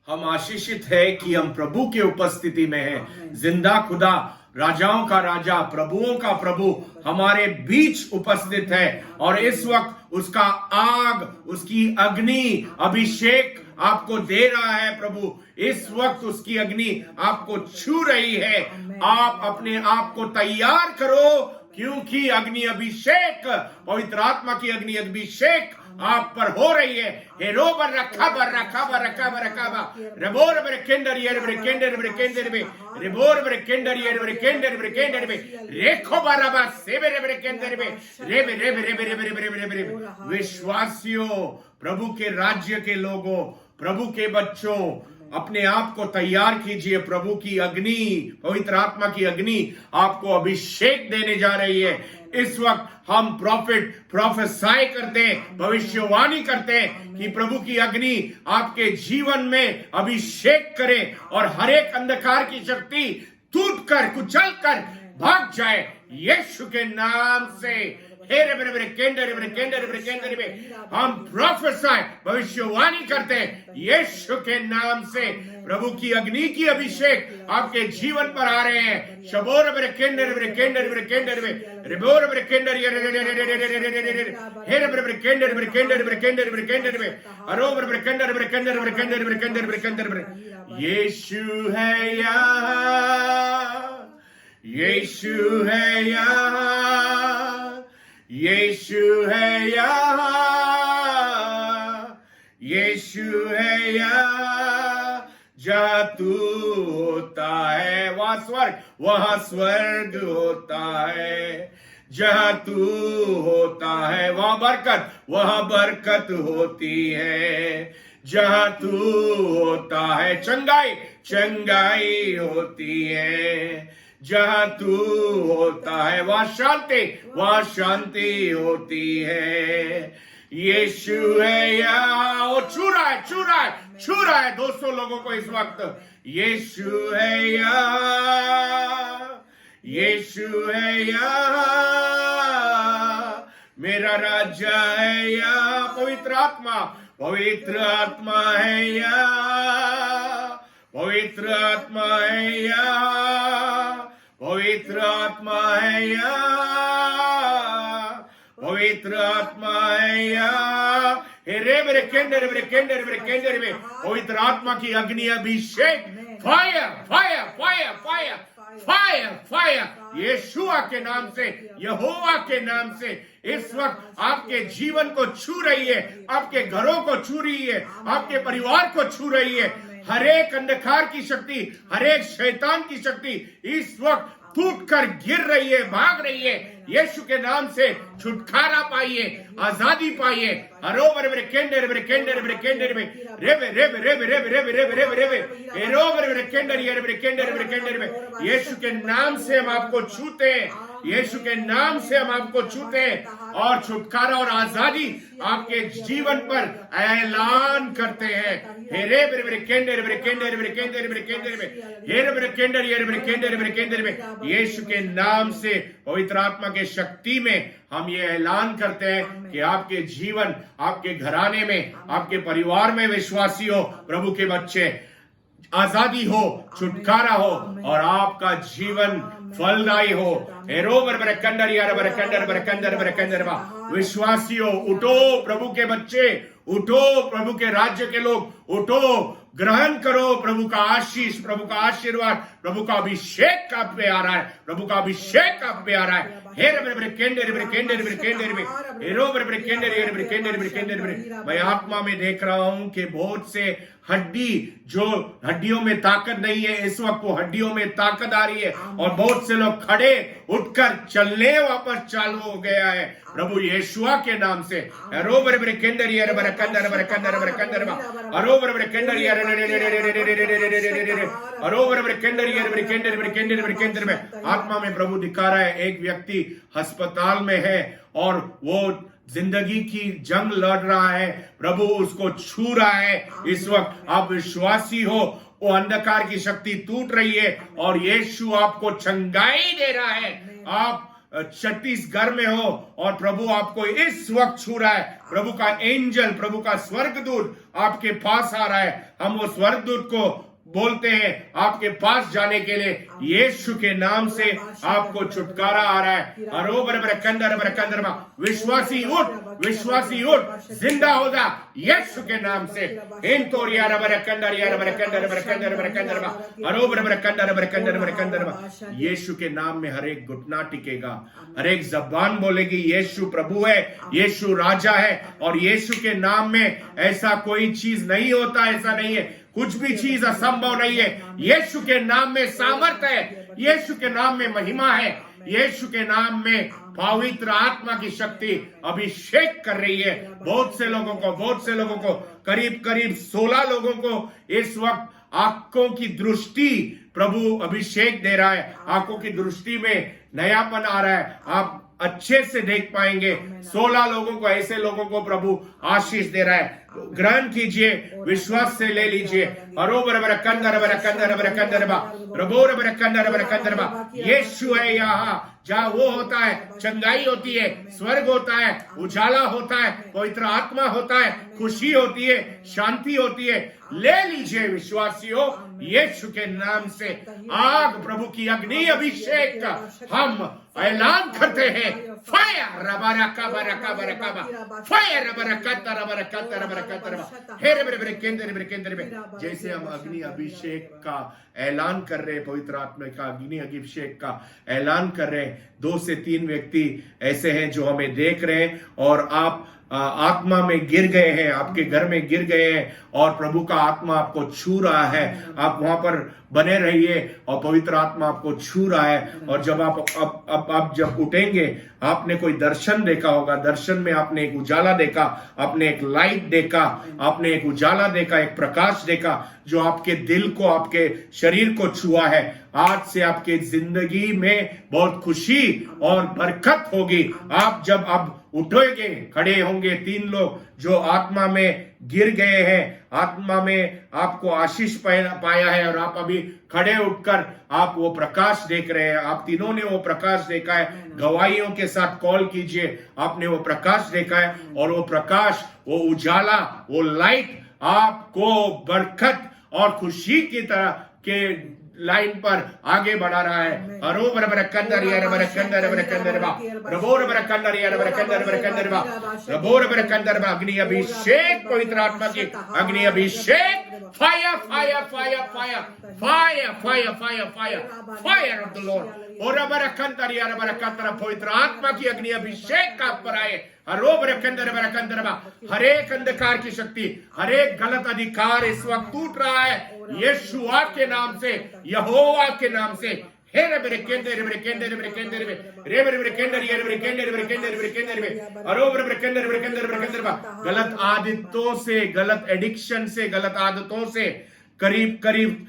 हम आशीषित है कि हम प्रभु की उपस्थिति में हैं। जिंदा खुदा, राजाओं का राजा, प्रभुओं का प्रभु हमारे बीच उपस्थित है और इस वक्त उसका आग, उसकी अग्नि, अभिषेक आपको दे रहा है। प्रभु इस वक्त उसकी अग्नि आपको छू रही है। आप अपने आप को तैयार करो, क्योंकि अग्नि अभिषेक, पवित्र आत्मा की अग्नि अभिषेक आप पर हो रही है। हेरोबर रखाबर रखाबर रखाबर रखाबर रेबोर ब्रेकेंडर यर ब्रेकेंडर ब्रेकेंडर में रेबोर ब्रेकेंडर यर ब्रेकेंडर ब्रेकेंडर में रेखो बराबर सेबे ब्रेकेंडर में रेबे रेबे रेबे रेबे रेबे रेबे रेबे। विश्वासियों, प्रभु के राज्य के लोगों, प्रभु के बच्चों, अपने आप को तैयार कीजिए। प्रभु की अग्नि, पवित्र आत्मा की अग्नि आपको अभिषेक देने जा रही है। इस वक्त हम प्रोफेसाई करते हैं, भविष्यवाणी करते हैं कि प्रभु की अग्नि आपके जीवन में अभिषेक करे और हर एक अंधकार की शक्ति टूट कर, कुचल कर भाग जाए यीशु के नाम से। हम प्रोफेसाई, भविष्यवाणी करते हैं यीशु के नाम से। प्रभु की अग्नि की अभिषेक आपके जीवन पर आ रहे हैं। शबोर ब्रेकेंडर ब्रेकेंडर ब्रेकेंडर में रिबोर ब्रेकेंडर हेर ब्रेकेंडर ब्रेकेंडर ब्रेकेंडर ब्रेकेंडर में अरोबर ब्रेकेंडर ब्रेकेंडर ब्रेकेंडर ब्रेकेंडर ब्रेकेंडर। यीशु है यहाँ, यीशु है यहाँ, यीशु है यहाँ, यीशु है यहाँ। जहाँ तू होता है वहाँ स्वर्ग होता है। जहाँ तू होता है वहाँ बरकत होती है। जहाँ तू होता है चंगाई होती है। जहाँ तू होता है वहाँ शांति होती है। यीशु है यहाँ। वो छू रहा है 200 लोगों को इस वक्त। यीशु है यहाँ, यीशु है यहाँ, मेरा राजा है यहाँ। पवित्र आत्मा है यहाँ, पवित्र आत्मा है यहाँ, पवित्र आत्मा है यहाँ, पवित्र आत्मा है यहाँ। में पवित्र आत्मा की अग्नि अभिषेक, fire fire fire fire fire fire Yeshua के नाम से, यहोवा के नाम से इस वक्त आपके जीवन को छू रही है, आपके घरों को छू रही है, आपके परिवार को छू रही है। हर एक अंधकार की शक्ति, हर एक शैतान की शक्ति इस वक्त टूट कर गिर रही है, भाग रही है। यीशु के नाम से छुटकारा पाइए, आजादी पाइए। अरोबर ब्रेकेंडर ब्रेकेंडर ब्रेकेंडर में रेबे रेबे रेबे रेबे रेबे रेबे रेबे रेबे एरोबर ब्रेकेंडर ये ब्रेकेंडर ब्रेकेंडर में यीशु के नाम से हम आपको छूते हैं, यीशु के नाम से हम आपको छूते हैं और छुटकारा और आजादी आपके जीवन पर ऐलान करते हैं। हेरे ब्रेकेंडर ब्रेकेंडर ब्रेकेंडर ब्रेकेंडर में हेरे ब्रेकेंडर ये ब्रेकेंडर ब्रेकेंडर में यीशु के नाम से, पवित्र आत्मा के शक्ति में हम ये ऐलान करते हैं कि आपके जीवन, आपके घराने में, आपके परिवार में विश्वासी हो, प्रभु के बच्चे, आजादी हो, छुटकारा हो और आपका जीवन फलदायी हो। एरोबर ब्रेकेंडर यार ब्रेकेंडर ब्रेकेंडर ब्रेकेंडर विश्वासियों उठो, प्रभु के बच्चे उठो, प्रभु के राज्य के लोग उठो, ग्रहण करो प्रभु का आशीष, प्रभु का आशीर्वाद, प्रभु का अभिषेक आप पे आ रहा है, प्रभु का अभिषेक आप पे आ रहा है। हेर ब्रेकेंडर ब्रेकेंडर ब्रेकेंडर में एरोबर ब्रेकेंडर यार ब्रेकेंडर ब्रेकेंडर में मैं आत्मा में देख रहा हूं कि बहुत से हड्डी, जो हड्डियों में ताकत नहीं है, इस वक्त वो हड्डियों में ताकत आ रही है और बहुत से लोग खड़े उठकर चलने वापस चालू हो गया है प्रभु यीशुआ के नाम से। अरोबर ब्रेकेंडर यार ब्रेकेंडर ब्रेकेंडर ब्रेकेंडर अरोबर ब्रेकेंडर यार अरोबर ब्रेकेंडर यार ब्रेकेंडर ब्रेकेंडर ब्रेकेंडर में आत्मा में प्रभु दिखा रहा है। एक व्यक्ति अस्पताल में है और वो जिंदगी की जंग लड़ रहा है, प्रभु उसको छू रहा है। इस वक्त आप विश्वासी हो, वो अंधकार की शक्ति टूट रही है और यीशु आपको चंगाई दे रहा है। आप छत्तीसगढ़ में हो और प्रभु आपको इस वक्त छू रहा है, प्रभु का एंजल, प्रभु का स्वर्गदूत आपके पास आ रहा है, हम वो स्वर्गदूत को बोलते हैं आपके पास जाने के लिए, यीशु के नाम से आपको छुटकारा आ रहा है। विश्वासी उठ, विश्वासी उठ, जिंदा हो जा यीशु के नाम से। यीशु के नाम में हर एक घुटना टिकेगा, हर एक जबान बोलेगी यीशु प्रभु है, यीशु राजा है, और यीशु के नाम में ऐसा कोई चीज नहीं होता, ऐसा नहीं है, कुछ भी चीज असंभव नहीं है। यीशु के नाम में सामर्थ है, यीशु के नाम में महिमा है, यीशु के नाम में पवित्र आत्मा की शक्ति अभिषेक कर रही है। बहुत से लोगों को करीब 16 लोगों को इस वक्त आंखों की दृष्टि प्रभु अभिषेक दे रहा है, आंखों की दृष्टि में नयापन आ रहा है, आप अच्छे से देख पाएंगे। 16 लोगों को, ऐसे लोगों को प्रभु आशीष दे रहा है। ग्रहण कीजिए, विश्वास से ले लीजिए। यीशु है यहाँ, जहाँ वो होता है चंगाई होती है, स्वर्ग होता है, उजाला होता है, पवित्र आत्मा होता है, खुशी होती है, शांति होती है। ले लीजिए विश्वासियों, यीशु के नाम से आग, प्रभु की अग्नि अभिषेक का हम ऐलान करते हैं। फायर रबरका बरका बरका फायर रबरका रबरका रबरका केंद्र में जैसे हम अग्नि अभिषेक का ऐलान कर रहे हैं, पवित्र आत्मा का अग्नि अभिषेक का ऐलान कर रहे हैं। 2 से 3 व्यक्ति ऐसे हैं जो हमें देख रहे हैं और आप आत्मा में गिर गए हैं, आपके घर में गिर गए हैं और प्रभु का आत्मा आपको छू रहा है। आप वहां पर बने रहिए और पवित्र आत्मा आपको छू रहा है। और जब आप जब उठेंगे, आपने कोई दर्शन देखा होगा, दर्शन में आपने एक उजाला देखा, आपने एक लाइट देखा, आपने एक उजाला देखा, एक प्रकाश देखा जो आपके दिल को, आपके शरीर को छुआ है। आज से आपके जिंदगी में बहुत खुशी और बरकत होगी। आप जब अब उठोगे, खड़े होंगे, 3 लोग जो आत्मा में गिर गए हैं, आत्मा में आपको आशीष पाया है और आप अभी खड़े उठकर आप वो प्रकाश देख रहे हैं। आप तीनों ने वो प्रकाश देखा है, गवाहियों के साथ कॉल कीजिए, आपने वो प्रकाश देखा है और वो प्रकाश, वो उजाला, वो लाइट आपको बरकत और खुशी की तरह के लाइन पर आगे बढ़ा रहा है। अग्नि अभिषेक, पवित्र आत्मा की अग्नि अभिषेक, fire fire fire fire fire fire fire fire fire of the Lord. और पवित्र आत्मा की अग्नि अभिषेक का पर आए। हर एक अंधकार की शक्ति, हर एक गलत अधिकार इस वक्त टूट रहा है यीशुआ के नाम से, यहोवा के नाम से। गलत आदतों से, गलत एडिक्शन से, गलत आदतों से करीब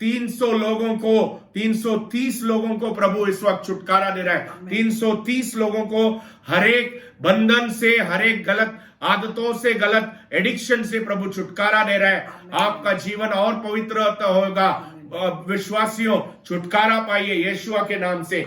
300 लोगों को, 330 लोगों को प्रभु इस वक्त छुटकारा दे रहा है। 330 लोगों को हर एक बंधन से, हर एक गलत आदतों से, गलत एडिक्शन से प्रभु छुटकारा दे रहा है। आपका जीवन और पवित्र होगा। विश्वासियों, छुटकारा पाइए यीशुआ के नाम से।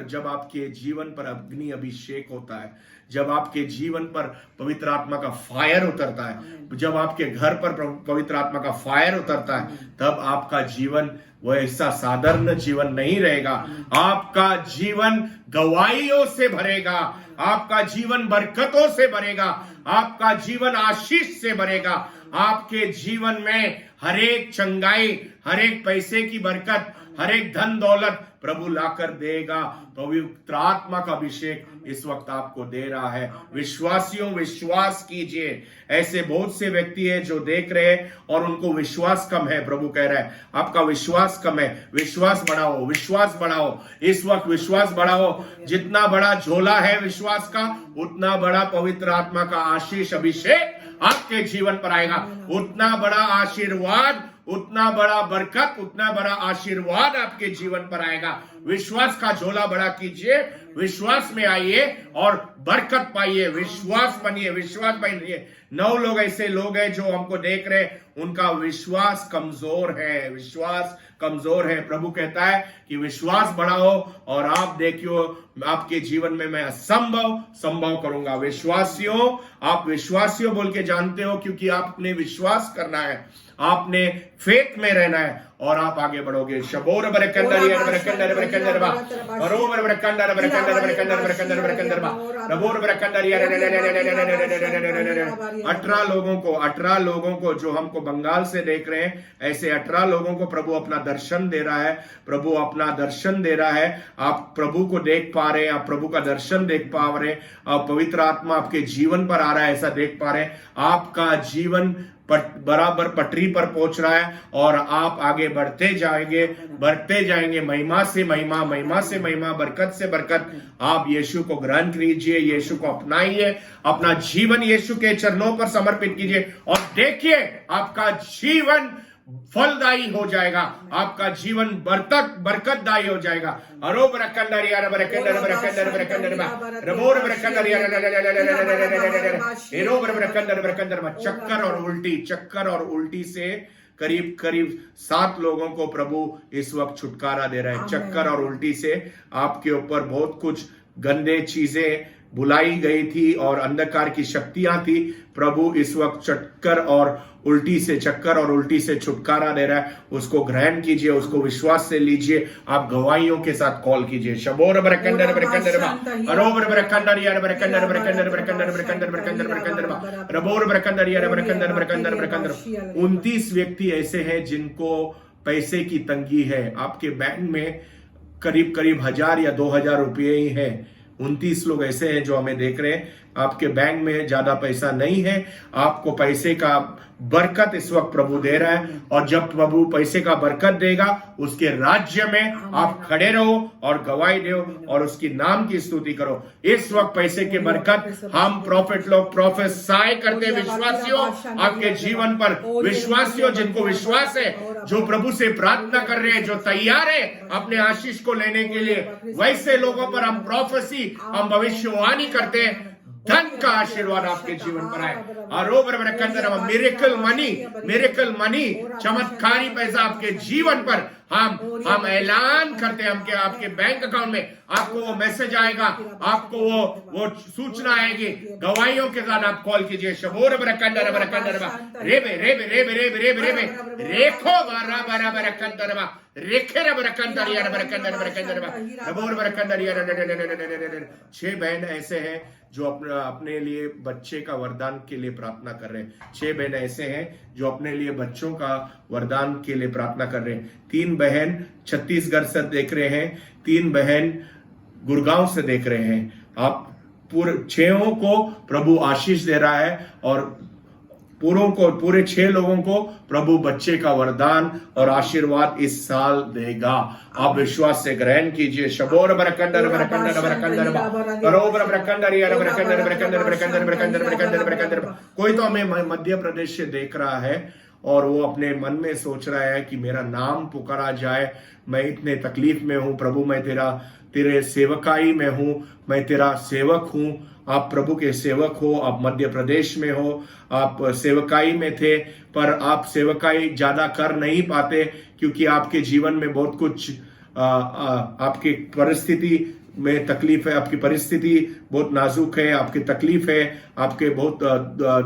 जब आपके जीवन पर अग्नि अभिषेक होता है, जब आपके जीवन पर पवित्र आत्मा का फायर उतरता है, जब आपके घर पर पवित्र आत्मा का फायर उतरता है, तब आपका जीवन वो ऐसा साधारण जीवन नहीं रहेगा। आपका जीवन गवाहियों से भरेगा, आपका जीवन बरकतों से भरेगा, आपका जीवन आशीष से भरेगा। आपके जीवन में हर एक चंगाई, हर एक पैसे की बरकत, हर एक धन दौलत प्रभु लाकर देगा। पवित्र आत्मा का अभिषेक इस वक्त आपको दे रहा है। विश्वासियों, विश्वास कीजिए। ऐसे बहुत से व्यक्ति हैं जो देख रहे हैं और उनको विश्वास कम है। प्रभु कह रहा है आपका विश्वास कम है, विश्वास बढ़ाओ, विश्वास बढ़ाओ। इस वक्त विश्वास बढ़ाओ। जितना बड़ा झोला है विश्वास का, उतना बड़ा पवित्र आत्मा का आशीष अभिषेक आपके जीवन पर आएगा। उतना बड़ा आशीर्वाद, उतना बड़ा बरकत, उतना बड़ा आशीर्वाद आपके जीवन पर आएगा। विश्वास का झोला बड़ा कीजिए, विश्वास में आइए और बरकत पाइए। विश्वास बनिए, विश्वास बनिए। 9 लोग ऐसे लोग हैं जो हमको देख रहे हैं, उनका विश्वास कमजोर है, विश्वास कमजोर है। प्रभु कहता है कि विश्वास बढ़ाओ और आप देखियो आपके जीवन में मैं असंभव संभव करूंगा। विश्वासियों, आप विश्वासियों बोल के जानते हो क्योंकि आपने विश्वास करना है, आपने फेथ में रहना है और आप आगे बढ़ोगे। शबोर बरकंदर यार बरकंदर बरकंदर बा बरोबर बरकंदर बरकंदर बरकंदर बरकंदर बरकंदर बा रबोर बरकंदर यार 18 लोगों को जो हमको बंगाल से देख रहे हैं, ऐसे 18 लोगों को प्रभु अपना दर्शन दे रहा है। प्रभु अपना दर्शन दे रहा है। आप प्रभु को देख पा रहे हैं, आप प्रभु का दर्शन देख पा रहे हैं, आप पवित्र आत्मा आपके जीवन पर आ रहा है, ऐसा देख पा रहे हैं। आपका जीवन बराबर पटरी पर पहुंच रहा है और आप आगे बढ़ते जाएंगे महिमा से महिमा, महिमा से महिमा, बरकत से बरकत। आप यीशु को ग्रहण कीजिए, यीशु को अपनाइए, अपना जीवन यीशु के चरणों पर समर्पित कीजिए और देखिए आपका जीवन फलदायी हो जाएगा, आपका जीवन बरकतदायी हो जाएगा। चक्कर और उल्टी से करीब 7 लोगों को प्रभु इस वक्त छुटकारा दे रहा है। चक्कर और उल्टी से आपके ऊपर बहुत कुछ गंदे चीजें बुलाई गई थी और अंधकार की शक्तियां थी। प्रभु इस वक्त चक्कर और उल्टी से छुटकारा दे रहा है। उसको ग्रहण कीजिए, उसको विश्वास से लीजिए। आप गवाहियों के साथ कॉल कीजिए। शबोर बरकंदर बरकंदर बरोबर बरकंदर यार बरकंदर बरकंदर बरकंदर बरकंदर बरकंदर बरकंदर रबोर बरकंदर यार बरकंदर बरकंदर बरकंदर 29 व्यक्ति ऐसे हैं जिनको पैसे की तंगी है। आपके बैंक में करीब 1000 या 2000 रुपये ही है। 29 लोग ऐसे हैं जो हमें देख रहे हैं। आपके बैंक में ज्यादा पैसा नहीं है, आपको पैसे का बरकत इस वक्त प्रभु दे रहा है। और जब प्रभु पैसे का बरकत देगा, उसके राज्य में आप खड़े रहो और गवाही दो और उसकी नाम की स्तुति करो। इस वक्त पैसे के बरकत हम प्रॉफिट लोग प्रोफेसाई करते हैं विश्वासियों आपके जीवन पर। विश्वासियों जिनको विश्वास है, जो प्रभु से प्रार्थना कर रहे हैं, जो तैयार है अपने आशीष को लेने के लिए, वैसे लोगों पर हम प्रोफेसी, हम भविष्यवाणी करते हैं। धन का आशीर्वाद आपके जीवन पर आए। मिरेकल मनी, चमत्कारी पैसा आपके जीवन पर हम ऐलान करते हैं। आपके बैंक अकाउंट में आपको वो मैसेज आएगा, आपको वो सूचना आएगी। गवाहियों के साथ आप कॉल कीजिए। शबोर बरकंदर बरकंदर रेबे रेबे रेबे रेबे रेबे रेबे रेखो बारा बारा बरकंदर रेखे रे बरकंदर यार बरकंदर बरकंदर रबोर बरकंदर यार 6 बहन ऐसे हैं जो अपने लिए बच्चे का वरदान के लिए प्रार्थना कर रहे हैं। 6 बहन ऐसे हैं जो अपने लिए बच्चों का वरदान के लिए प्रार्थना कर रहे हैं। 3 बहन छत्तीसगढ़ से देख रहे हैं, 3 बहन गुड़गांव से देख रहे हैं। आप पूरे 6 को प्रभु आशीष दे रहा है और पूरे 6 लोगों को प्रभु बच्चे का वरदान और आशीर्वाद इस साल देगा। आप विश्वास से ग्रहण कीजिए। शबोर बरकंदर बरकंदर बरकंदर बरोबर बरकंदर यार बरकंदर बरकंदर बरकंदर बरकंदर बरकंदर बरकंदर। कोई तो हमें मध्य प्रदेश से देख रहा है और वो अपने मन में सोच रहा है कि मेरा नाम पुकारा जाए, मैं इतने तकलीफ में हूं प्रभु, मैं तेरे सेवकाई में हूं, मैं तेरा सेवक हूं। आप प्रभु के सेवक हो, आप मध्य प्रदेश में हो, आप सेवकाई में थे पर आप सेवकाई ज्यादा कर नहीं पाते क्योंकि आपके जीवन में बहुत कुछ आपकी परिस्थिति में तकलीफ है, आपकी परिस्थिति बहुत नाजुक है, आपकी तकलीफ है, आपके बहुत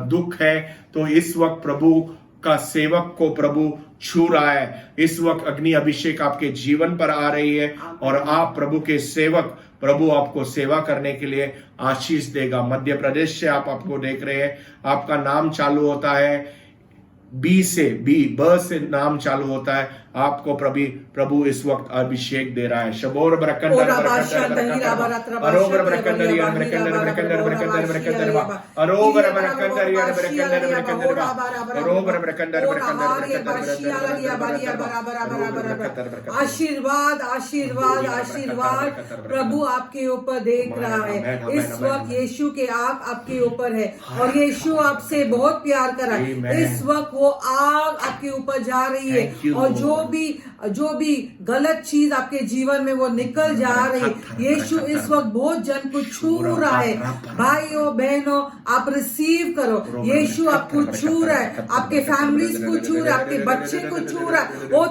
दुख है। तो इस वक्त प्रभु का सेवक को प्रभु छू रहा है। इस वक्त अग्नि अभिषेक आपके जीवन पर आ रही है और आप प्रभु के सेवक, प्रभु आपको सेवा करने के लिए आशीष देगा। मध्य प्रदेश से आपको देख रहे हैं, आपका नाम चालू होता है ब से नाम चालू होता है। आपको प्रभु इस वक्त अभिषेक दे रहा है। शबोर बरकंदर ओरा बरकंदर बादशाह बरकंदर दहीरा बरात्रा अरोबर बादशाह बरकंदर तेरा यार बरिया बरकंदर बारा बरकंदर बरा बरकंदर बाशिया बरकंदर लिया बा अरोबर किरिया बरा बरकंदर यार बाशिया बरकंदर लिया बरकंदर बहोरा बारा बरा अरोबर बरकंदर ओरा बरकंदर हारिया बाशिया लिया बरिया बरा बरा बरा बरा आशीर्वाद आशीर्वाद आशीर्वाद प्रभु आपके ऊपर देख रहा है। इस वक्त यीशु के आग आपके ऊपर है और यीशु आपसे बहुत प्यार कर रहा है। इस वक्त वो आग आपके ऊपर जा रही है और जो भी गलत चीज आपके जीवन में वो निकल जा रही है। यीशु इस वक्त बहुत जन को छू रहा है। भाइयों बहनों आप रिसीव करो, यीशु आपको छू रहा है, आपके फैमिलीज को छू रहा है, आपके बच्चे को छू रहा है। ओ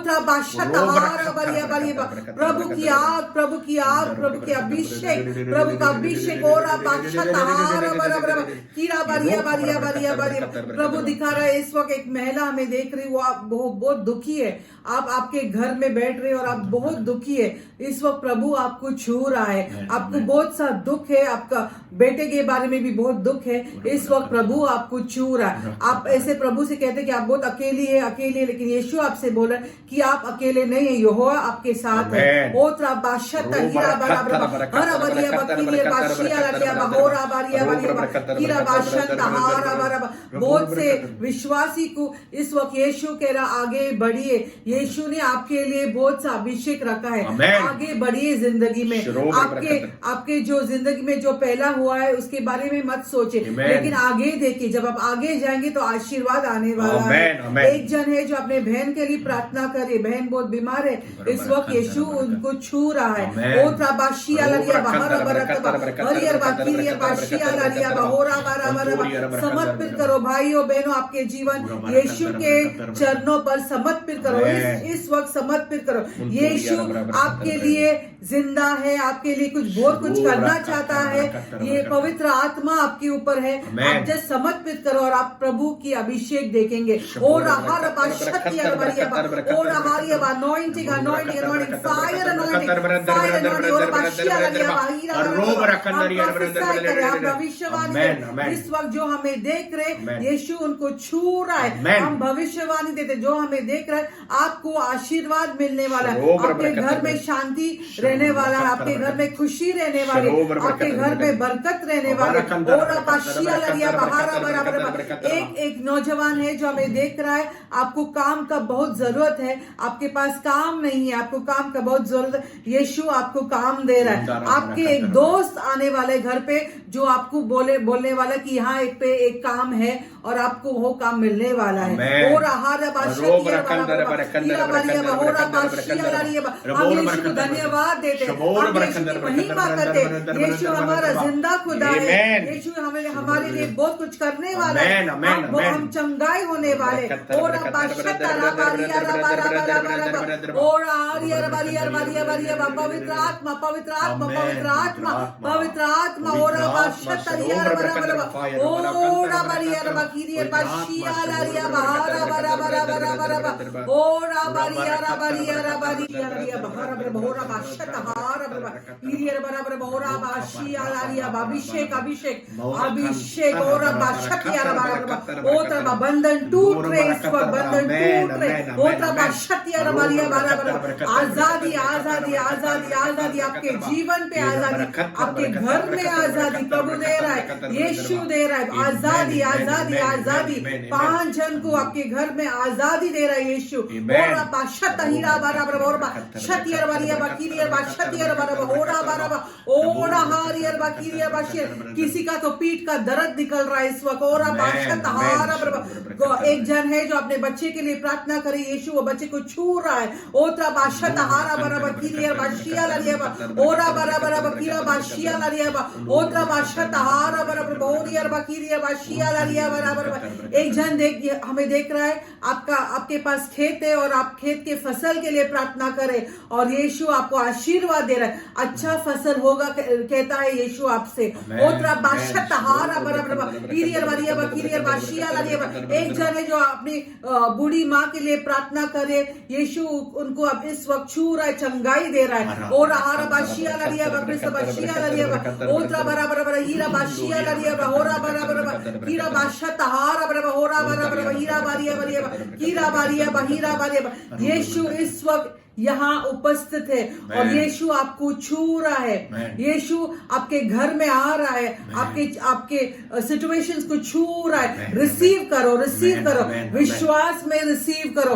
प्रभु की आग, प्रभु की आग, प्रभु के अभिषेक, प्रभु का अभिषेक और प्रभु दिखा रहा है। इस वक्त एक महिला हमें देख रही, वो आप बहुत दुखी है। आप आपके घर में बैठ रहे और आप बहुत दुखी है। इस वक्त प्रभु आपको छू रहा है। आपको बहुत सा दुख है, आपका बेटे के बारे में भी बहुत दुख है। इस वक्त प्रभु आपको छू रहा है। आप ऐसे प्रभु से कहते हैं कि आप बहुत अकेली है, लेकिन यीशु आपसे बोल रहा है कि आप अकेले नहीं है, यहोवा आपके साथ है। बहुत से विश्वासी को इस वक्त यीशु कह रहा आगे बढ़िए। यीशु ने आपके लिए बहुत सा अभिषेक रखा है। आगे बढ़िए जिंदगी में। आपके जो जिंदगी में जो पहला हुआ है उसके बारे में मत सोचे, लेकिन आगे देखिए। जब आप आगे जाएंगे तो आशीर्वाद आने वाला है। एक जन है जो अपने बहन के लिए प्रार्थना करे, बहन बहुत बीमार है, इस वक्त यीशु उनको छू रहा है। समर्पित करो भाइयों बहनों, आपके जीवन यीशु के चरणों पर समर्पित करो। इस वक्त समर्पित करो। यीशु आपके लिए जिंदा है, आपके लिए बहुत कुछ करना चाहता है। ये पवित्र आत्मा आपके ऊपर है। आप जस्ट समर्पित करो और आप प्रभु की अभिषेक देखेंगे। और भविष्यवाणी इस वक्त जो हमें देख रहे यीशु उनको छू रहा है। हम भविष्यवाणी देते, जो हमें देख रहे आपको आशीर्वाद मिलने वाला है। आपके घर में शांति रहने वाला है, आपके घर में खुशी रहने वाली, आपके घर में बरकत रहने वाली। एक नौजवान है जो हमें देख रहा है, आपको काम का बहुत जरूरत है, आपके पास काम नहीं है, आपको काम का बहुत जरूरत है। यीशु आपको काम दे रहा है। आपके एक दोस्त आने वाले घर पे जो आपको बोलने वाला कि यहाँ एक काम है और आपको वो काम मिलने वाला है। और धन्यवाद देते, महिमा करते। यीशु हमारा जिंदा खुदा है। यीशु हमारे लिए बहुत कुछ करने वाला है। हम चंगाई होने वाले। और पवित्र आत्मा पवित्र आत्मा पवित्र आत्मा पवित्र आत्मा और अभिषेक अभिषेक अभिषेक और बंधन टूट रहे, बंधन टूट रहे। आजादी आजादी आजादी आजादी आपके जीवन पे आजादी, आपके घर में आजादी प्रभु दे रहा है, यीशु दे रहा है। आजादी आजादी आजादी 5 जन को आपके घर में आजादी दे रहा है यीशु। किसी का तो पीठ का दर्द निकल रहा है इस वक्त। एक जन है जो अपने बच्चे के लिए प्रार्थना करे, यीशु वो बच्चे को छू रहा है। ओत्रा बाशा तहारा बराबर किरिया बाशिया लरियाबा ओरा बराबर किरा बाशिया लरियाबा ओत्रा बाशा तहारा बराबर बोरिया बकिरिया बाशिया लरिया बराबर। एक जन हमें देख रहा है, आपके पास खेत है और आप खेत के फसल के लिए प्रार्थना करें और यीशु आपको आशीर्वाद दे रहा है। अच्छा फसल होगा कहता है यीशु आपसे। ओत्रा बाशत हारा बराबर ईरियर वारिया बकीरियर बाशिया लारिया। एक जन है जो अपनी बूढ़ी माँ के लिए प्रार्थना करे, यीशु उनको अब इस वक्त छू रहा है, चंगाई दे रहा है। और हारा बाशिया लारिया बक्रिस बाशिया लारिया ओत्रा बराबर हीरा बाशिया लारिया होरा बराबर हीरा बाशत हारा बराबर होरा बराबर हीरा बारिया बारिया हीरा बारिया बहीरा बारिया। यीशु इस वक्त यहाँ उपस्थित है और यीशु आपको छू रहा है। यीशु आपके घर में आ रहा है, आपके सिचुएशंस को छू रहा है। रिसीव करो, रिसीव करो, विश्वास में रिसीव करो।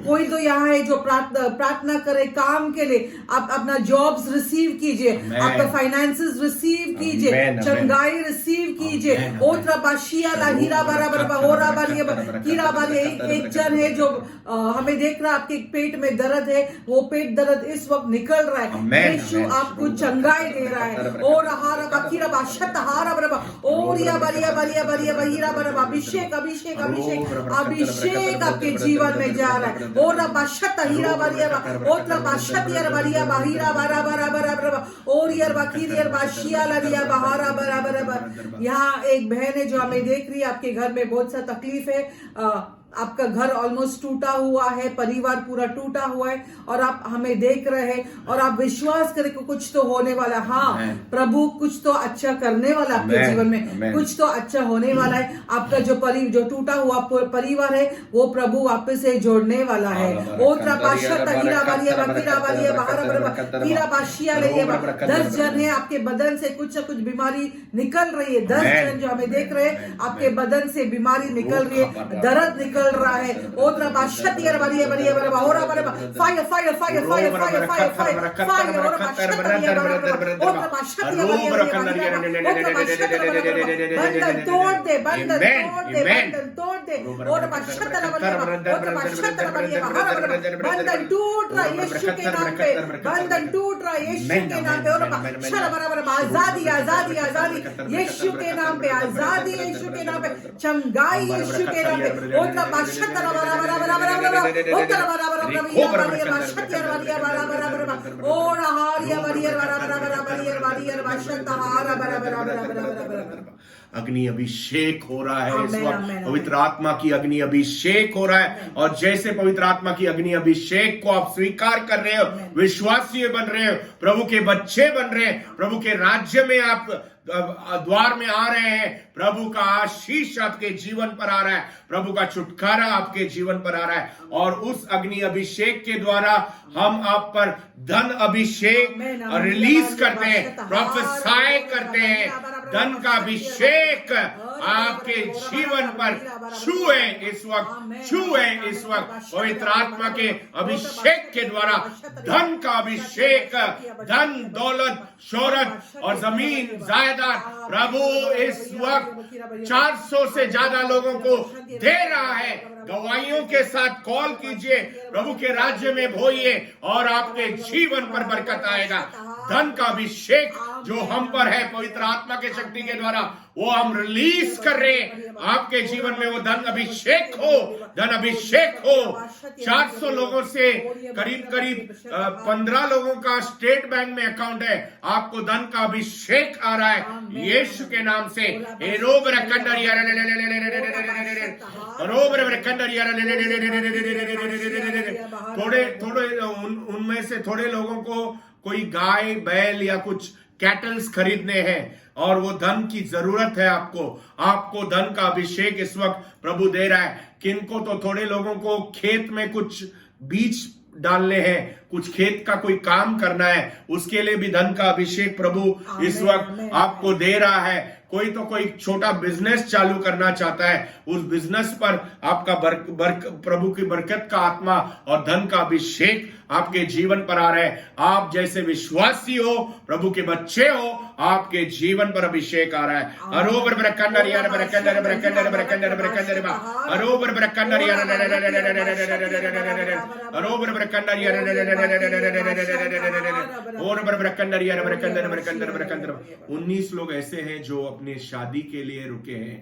कोई तो यहाँ है जो प्रार्थना करे काम के लिए, आप अपना जॉब्स रिसीव कीजिए, आपका फाइनेंसेस रिसीव कीजिए, चंगाई रिसीव कीजिए। ओत्रा बाशिया ला हीरा बराबर होरा बालिया कीरा बालिया। एक जन है जो हमें देख रहा है, आपके पेट में दर्द है, वो पेट दर्द इस वक्त निकल रहा है। यीशु आपको चंगाई दे रहा है। और हारा बकीरा बाशत हारा बराबर और या बलिया बलिया बलिया बहीरा बराबर। अभिषेक अभिषेक अभिषेक अभिषेक आपके जीवन में जा रहा है। और बाशत हीरा बलिया और बाशत यार बलिया बहीरा बराबर बराबर और यार बकीर यार बाशिया लरिया बहारा बराबर। यहाँ एक बहन है जो हमें देख रही है, आपके घर में बहुत सा तकलीफ है, आपका घर ऑलमोस्ट टूटा हुआ है, परिवार पूरा टूटा हुआ है और आप हमें देख रहे हैं और आप विश्वास करें कि कुछ तो होने वाला। हाँ, प्रभु कुछ तो अच्छा करने वाला आपके जीवन में, कुछ तो अच्छा होने वाला है। आपका जो टूटा हुआ परिवार है वो प्रभु वापस से जोड़ने वाला है। ओत्रा बाशत हीरा वालिया बकीरा वालिया बहारा हीरा बाशिया ले। 10 जन है, आपके बदन से कुछ न कुछ बीमारी निकल रही है। 10 जन जो हमें देख रहे हैं, आपके बदन से बीमारी निकल रही है, दर्द निकल रहा है। ओत्रा बाशत यार वालिया बलिया बराबर होरा बराबर fire fire fire fire fire fire fire fire और बाशत यार बराबर ओत्रा बाशत यार बंधन तोड़ दे, बंधन तोड़ दे, बंधन तोड़ दे। और बाशत बंधन टूट रहा है यीशु के नाम पे, बंधन टूट रहा है यीशु के नाम पे। और बाशत बराबर आजादी आजादी आजादी यीशु के नाम पे, आजादी यीशु के नाम पे, चंगाई यीशु के नाम पे। ओत्रा बाशत बराबर बराबर ओत्रा बराबर बराबर बाशत यार वालिया बराबर और हारिया वालिया बराबर वालिया बाशत हारा बराबर बराबर। अग्नि अभिषेक हो रहा है इस वक्त, पवित्र आत्मा की अग्नि अभिषेक हो रहा है। और जैसे पवित्र आत्मा की अग्नि अभिषेक को आप स्वीकार कर रहे हो, विश्वासी बन रहे हो, प्रभु के बच्चे बन रहे हैं, प्रभु के राज्य में आप द्वार में आ रहे हैं, प्रभु का आशीष आपके जीवन पर आ रहा है, प्रभु का छुटकारा आपके जीवन पर आ रहा है। और उस अग्नि अभिषेक के द्वारा हम आप पर धन अभिषेक रिलीज करते हैं, प्रोफेसाई करते हैं। धन का अभिषेक आपके जीवन पर छुए इस वक्त, छुए इस वक्त। पवित्र आत्मा के अभिषेक के द्वारा धन का अभिषेक, धन दौलत शोहरत और जमीन जायदाद प्रभु इस वक्त 400 से ज्यादा लोगों को दे रहा है। गवाहियों के साथ कॉल कीजिए, प्रभु के राज्य में भोइए और आपके जीवन पर बरकत आएगा। धन का अभिषेक जो हम पर है पवित्र आत्मा के शक्ति के द्वारा, वो हम रिलीज कर रहे हैं। आपके जीवन में वो धन अभिषेक हो, धन अभिषेक हो। 400 लोगों से करीब करीब 15 लोगों का स्टेट बैंक में अकाउंट है, आपको धन का अभिषेक आ रहा है यीशु के नाम से। थोड़े उनमें से थोड़े लोगों को कोई गाय बैल या कुछ कैटल्स खरीदने हैं और वो धन की जरूरत है आपको धन का अभिषेक इस वक्त प्रभु दे रहा है। किनको तो थोड़े लोगों को खेत में कुछ बीज डालने हैं, कुछ खेत का कोई काम करना है, उसके लिए भी धन का अभिषेक प्रभु इस वक्त आपको दे रहा है। कोई छोटा बिजनेस चालू करना चाहता है, उस बिजनेस पर आपका प्रभु की बरकत का आत्मा और धन का अभिषेक आपके जीवन पर आ रहा है। आप जैसे विश्वासी हो, प्रभु के बच्चे हो, आपके जीवन पर अभिषेक आ रहा है। अरोबर ब्रकंडर यार ब्रकंडर ब्रकंडर ब्रकंडर ब्रकंडर अरोबर ब्रकंडर यार अरोबर ब्रकंडर यार और ब्रकंडर यार ब्रकंडर ब्रकंडर ब्रकंडर 19 लोग ऐसे हैं जो अपने शादी के लिए रुके हैं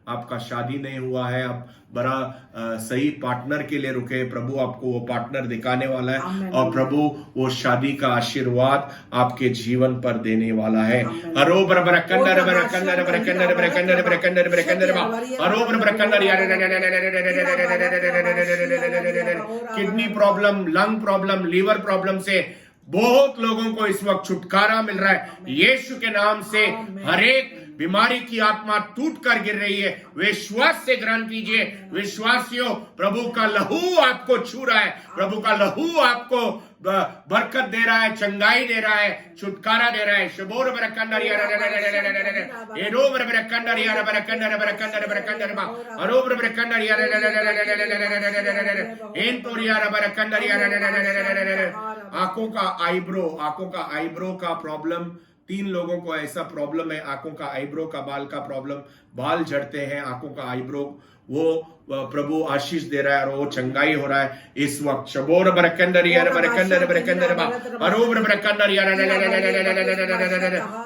आपका शादी नहीं हुआ है, आप बड़ा सही पार्टनर के लिए रुके, प्रभु आपको वो पार्टनर दिखाने वाला है और प्रभु वो शादी का आशीर्वाद आपके जीवन पर देने वाला है। अरो बरबर कंदर बर कंदर बर कंदर बर कंदर बर कंदर बर कंदर बा अरो बरबर कंदर यार kidney problem, lung problem, liver problem से बहुत लोगों को इस वक्त छुटकारा मिल रहा है यीशु के नाम से। हर एक बीमारी की आत्मा टूट कर गिर रही है, विश्वास से ग्रहण कीजिए। विश्वासियों, प्रभु का लहू आपको छू रहा है, प्रभु का लहू आपको बरकत दे रहा है, चंगाई दे रहा है, छुटकारा दे रहा है। शबोर बरकंदर यार एरो बरकंदर यार बरकंदर बरकंदर बरकंदर बा अरो बरकंदर यार इन तो यार बरकंदर यार। आंखों का आईब्रो का प्रॉब्लम, 3 लोगों को ऐसा प्रॉब्लम है, आंखों का आईब्रो का बाल का प्रॉब्लम, बाल झड़ते हैं, आंखों का आईब्रो, वो प्रभु आशीष दे रहा है और वो चंगाई हो रहा है इस वक्त। शबोर बरकंदर यार बरकंदर बरकंदर बा अरोबर बरकंदर यार।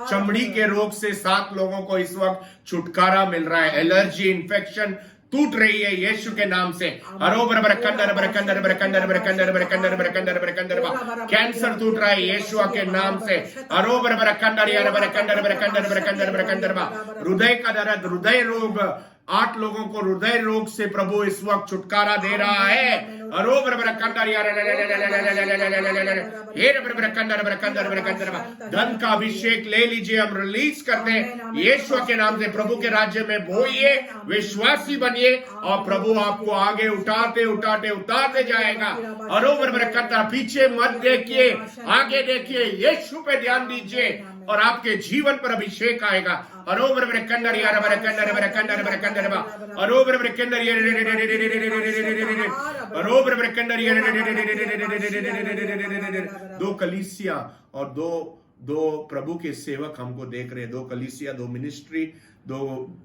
चमड़ी के रोग से 7 लोगों को इस वक्त छुटकारा मिल रहा है। एलर्जी, इन्फेक्शन टूट रही है यीशु के नाम से। अरोबर बरकंदर बरकंदर बरकंदर बरकंदर बरकंदर बरकंदर बरकंदर बा कैंसर टूट रहा है यीशु के नाम से। अरोबर बरकंदर यार बरकंदर बरकंदर बरकंदर बरकंदर बा हृदय का दर्द, हृदय रोग, 8 लोगों को हृदय रोग से प्रभु इस वक्त छुटकारा दे रहा है। अरोबर बरकंदर यार बरकंदर बरकंदर बरकंदर बा धन का अभिषेक ले लीजिए, हम रिलीज करते हैं यीशु के नाम से। प्रभु के राज्य में बोइए, विश्वासी बनिए और प्रभु आपको आगे उठाते उठाते उतारते जाएगा। अरोबर बरकंदर, पीछे मत देखिए, आगे देखिए, यीशु पे ध्यान दीजिए और आपके जीवन पर अभिषेक आएगा। अरोबर बरकंदर यार बरकंदर बरकंदर बरकंदर बा अरोबर बरकंदर यार अरोबर बरकंदर यार। 2 कलीसिया और दो प्रभु के सेवक हमको देख रहे हैं, 2 कलीसिया, 2 मिनिस्ट्री, 2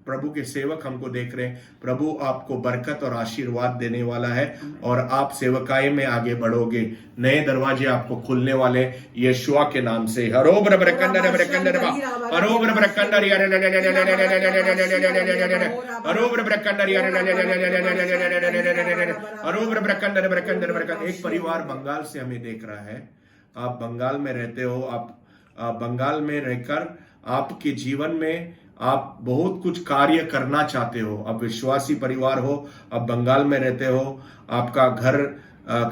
प्रभु के सेवक हमको देख रहे हैं। प्रभु आपको बरकत और आशीर्वाद देने वाला है और आप सेवकाई में आगे बढ़ोगे, नए दरवाजे आपको खुलने वाले यीशुआ के नाम से। हरोबर बरकंदर बरकंदर बा हरोबर बरकंदर यार हरोबर बरकंदर यार हरोबर बरकंदर बरकंदर बरकंदर। एक परिवार बंगाल से हमें देख रहा है, आप बंगाल में रहते हो, आप बंगाल में रहकर आपके जीवन में आप बहुत कुछ कार्य करना चाहते हो, आप विश्वासी परिवार हो, आप बंगाल में रहते हो, आपका घर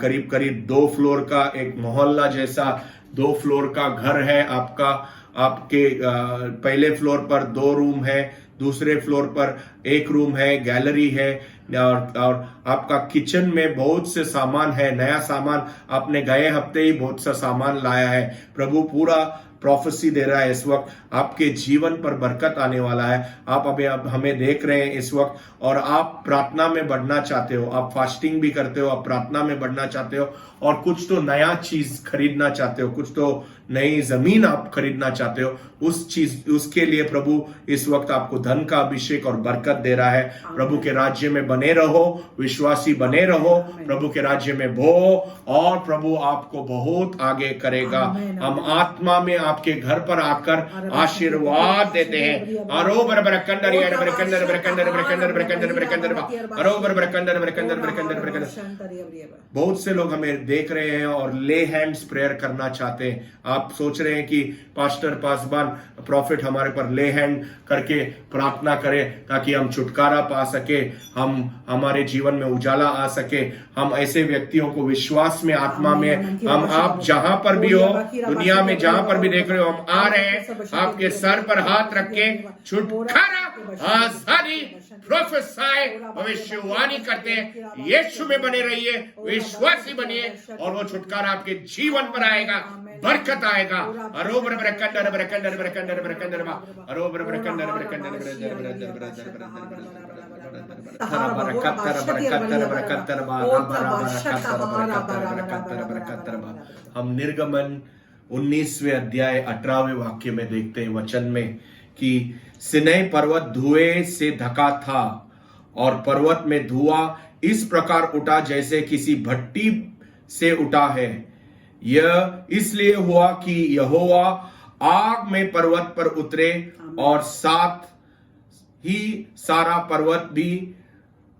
करीब करीब 2 फ्लोर का एक मोहल्ला जैसा 2 फ्लोर का घर है आपका। आपके पहले फ्लोर पर 2 रूम है, दूसरे फ्लोर पर 1 रूम है, गैलरी है और आपका किचन में बहुत से सामान है, नया सामान आपने गए हफ्ते ही बहुत सा सामान लाया है। प्रभु पूरा प्रोफेसी दे रहा है इस वक्त, आपके जीवन पर बरकत आने वाला है। आप अभी हमें देख रहे हैं इस वक्त और आप प्रार्थना में बढ़ना चाहते हो, आप फास्टिंग भी करते हो, आप प्रार्थना में बढ़ना चाहते हो और कुछ तो नया चीज खरीदना चाहते हो, कुछ तो नई जमीन आप खरीदना चाहते हो, उसके लिए प्रभु इस वक्त आपको धन का अभिषेक और बरकत दे रहा है। प्रभु के राज्य में बने रहो, विश्वासी बने रहो, प्रभु के राज्य में बो और प्रभु आपको बहुत आगे करेगा। हम आत्मा में आपके घर पर आकर आशीर्वाद देते हैं। अरोबर बरकंदर यार बरकंदर बरकंदर बरकंदर बरकंदर बरकंदर अरोबर बरकंदर बरकंदर बरकंदर बरकंदर। बहुत से लोग हमें देख रहे हैं और ले हैंड्स प्रेयर करना चाहते हैं। आप सोच रहे हैं कि पास्टर पासवान प्रॉफिट हमारे पर ले हैंड करके प्रार्थना करे ताकि हम छुटकारा पा सके, हम हमारे जीवन में उजाला आ सके। हम ऐसे व्यक्तियों को विश्वास में, आत्मा में, हम आप जहां पर भी हो, दुनिया में जहां पर भी देख रहे हो, हम आ रहे हैं आपके सर पर हाथ रख के छुटकारा, आजादी, प्रोफेसाई, भविष्यवाणी करते हैं। यीशु में बने रहिए, विश्वासी बनिए और वो छुटकारा आपके जीवन पर आएगा, बरकत आएगा। अरोबर बरकंदर बरकंदर बरकंदर बरकंदर बा अरोबर बरकंदर बरकंदर हम निर्गमन 19वें अध्याय 18वें वाक्य में देखते हैं वचन में कि सिनै पर्वत धुएं से ढका था और पर्वत में धुआं इस प्रकार उठा जैसे किसी भट्टी से उठा है। यह इसलिए हुआ कि यहोवा आग में पर्वत पर उतरे और 7 ही सारा पर्वत भी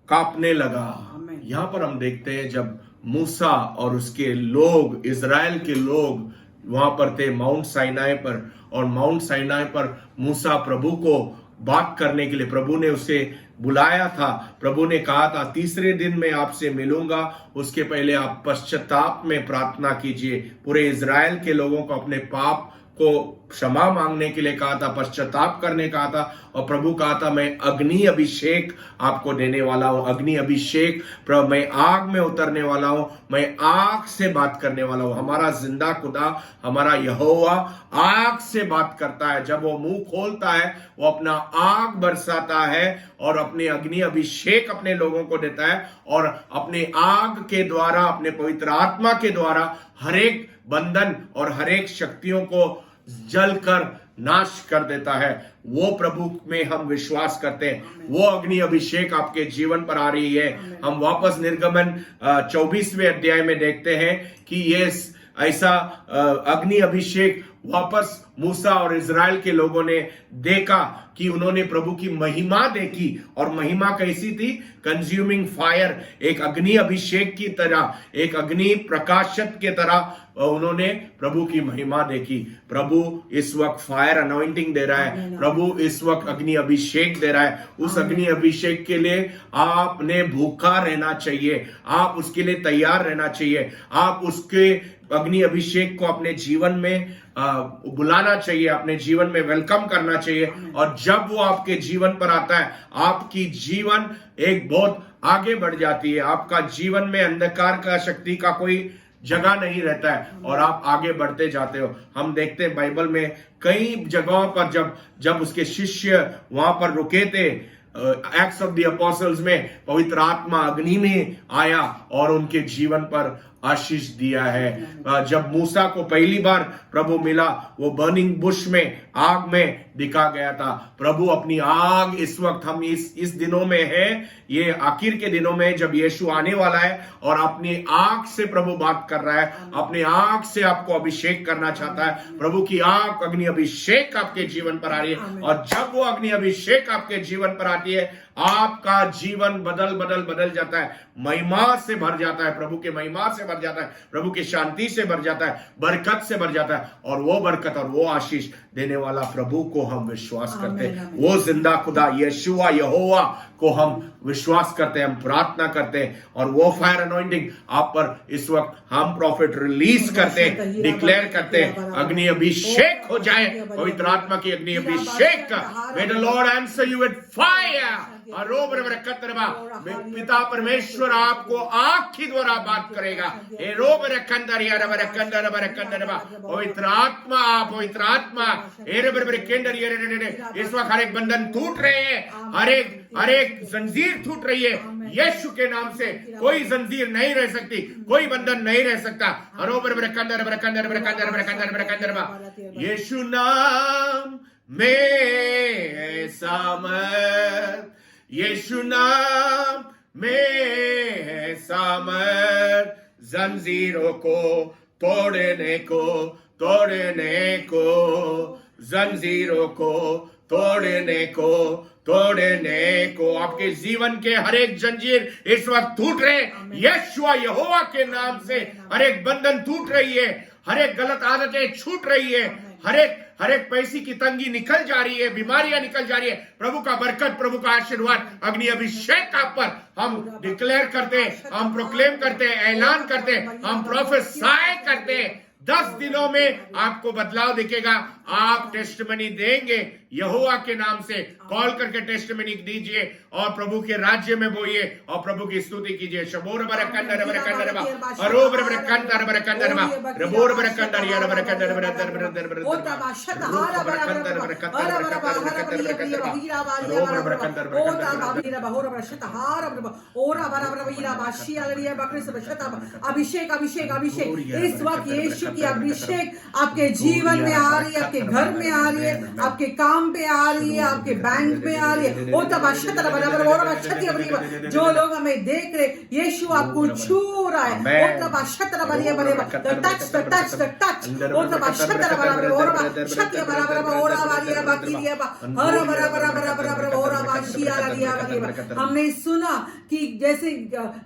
कांपने लगा। आमीन। यहाँ पर हम देखते हैं जब मूसा और उसके लोग, इज़राइल के लोग वहां पर थे माउंट साइनाई पर, और माउंट साइनाई पर मूसा प्रभु को बात करने के लिए, प्रभु ने उसे बुलाया था। प्रभु ने कहा था 3रे दिन में आपसे मिलूंगा, उसके पहले आप पश्चाताप में प्रार्थना कीजिए। पूरे इज़राइल के लोगों को अपने पाप को क्षमा मांगने के लिए कहा था, पश्चाताप करने कहा था। और प्रभु कहा था मैं अग्नि अभिषेक आपको देने वाला हूं, अग्नि अभिषेक, मैं आग में उतरने वाला हूं, मैं आग से बात करने वाला हूं। हमारा जिंदा खुदा, हमारा यहोवा आग से बात करता है। जब वो मुंह खोलता है वो अपना आग बरसाता है और अपने अग्नि अभिषेक अपने लोगों को देता है, और अपने आग के द्वारा, अपने पवित्र आत्मा के द्वारा हर एक बंधन और हर एक शक्तियों को जलकर नाश कर देता है। वो प्रभु में हम विश्वास करते हैं। वो अग्नि अभिषेक आपके जीवन पर आ रही है। हम वापस निर्गमन 24वें अध्याय में देखते हैं कि ये ऐसा अग्नि अभिषेक वापस मूसा और इज़राइल के लोगों ने देखा कि उन्होंने प्रभु की महिमा देखी। और महिमा कैसी थी? कंज्यूमिंग फायर, एक अग्नि अभिषेक की तरह, एक अग्नि प्रकाशक के तरह उन्होंने प्रभु की महिमा देखी। प्रभु इस वक्त फायर अनॉइंटिंग दे रहा है, प्रभु इस वक्त अग्नि अभिषेक दे रहा है। उस अग्नि अभिषेक के लिए आपने भूखा रहना चाहिए, आप उसके लिए तैयार रहना चाहिए, आप उसके अग्नि अभिषेक को अपने जीवन में बुलाना चाहिए, अपने जीवन में वेलकम करना चाहिए। और जब वो आपके जीवन पर आता है, आपकी जीवन एक बहुत आगे बढ़ जाती है। आपका जीवन में अंधकार का शक्ति का कोई जगह नहीं रहता है और आप आगे बढ़ते जाते हो। हम देखते हैं बाइबल में कई जगहों पर जब उसके शिष्य वहां पर रुके थे, एक्ट्स ऑफ द अपोस्टल्स में पवित्र आत्मा अग्नि में आया और उनके जीवन पर आशीष दिया है। जब मूसा को पहली बार प्रभु मिला, वो बर्निंग बुश में, आग में दिखा गया था। प्रभु अपनी आग इस वक्त, हम इस दिनों में है, ये आखिर के दिनों में जब यीशु आने वाला है और अपनी आग से प्रभु बात कर रहा है, अपने आग से आपको अभिषेक करना चाहता है। प्रभु की आग, अग्नि अभिषेक आपके जीवन पर आ रही है, और जब वो अग्नि अभिषेक आपके जीवन पर आती है, आपका जीवन बदल जाता है, महिमा से भर जाता है, प्रभु के महिमा से भर जाता है, प्रभु की शांति से भर जाता है, बरकत से भर जाता है। और वो बरकत और वो आशीष देने वाला प्रभु को हम विश्वास करते हैं। वो जिंदा खुदा यीशुआ, यहोवा को हम विश्वास करते हैं, हम प्रार्थना करते हैं। और वो फायर अनॉइंटिंग आप पर इस वक्त हम प्रॉफिट रिलीज करते हैं, डिक्लेयर करते हैं, अग्नि अभिषेक हो जाए, पवित्र आत्मा की अग्नि अभिषेक का। May the Lord answer you with fire। पिता परमेश्वर आपको आग के द्वारा बात करेगा। पवित्र आत्मा, पवित्र आत्मा, इस वक्त हर एक बंधन टूट रहे हैं, हर एक जंजीर टूट रही है। यीशु के नाम से कोई जंजीर नहीं रह सकती, कोई बंधन नहीं रह सकता। यीशु नाम में सामर्थ, यीशु नाम में सामर्थ, जंजीरों को तोड़ने को, जंजीरों को तोड़ने को। आपके जीवन के हर एक जंजीर इस वक्त टूट रहे, यीशुआ यहोवा के नाम से हर एक बंधन टूट रही है, हर एक गलत आदतें छूट रही है, हर एक पैसे की तंगी निकल जा रही है, बीमारियां निकल जा रही है। प्रभु का बरकत, प्रभु का आशीर्वाद, अग्नि अभिषेक आप पर हम डिक्लेयर करते हैं, हम प्रोक्लेम करते हैं, ऐलान करते हैं, हम प्रोफेसाई करते हैं। 10 दिनों में आपको बदलाव दिखेगा। आप टेस्टिमनी देंगे यहोवा के नाम से, कॉल करके टेस्टिमनी दीजिए और प्रभु के राज्य में बोइए और प्रभु की स्तुति कीजिए। शबोर बरकंदर बरकंदर बा, अरोबर बरकंदर बरकंदर बा, रबोर बरकंदर यार बरकंदर बरकंदर बरकंदर ओ तबाशत हारा बरकंदर बरकंदर रोबर बरकंदर ओ ताबाबीरा बहोर बरशत हारा ओरा बराबर वीरा बाशी अलरिया बकरी से बशत अभिषेक अभिषेक अभिषेक। इस वक्त यीशु की अभिषेक आपके जीवन में आ रही है, आपके घर में आ रही है, आपके काम पे आ रही है, आपके बैंक में आ रही है। ओ तबाशत बराबर और बशत अबरी, जो लोग हमें देख रहे, यीशु आपको छू रहा है। ओ तबाशत बराबर टच ओ तबाशत बराबर और बशत बराबर और वाली बाकी है हर बराबर बराबर और हमने सुना कि जैसे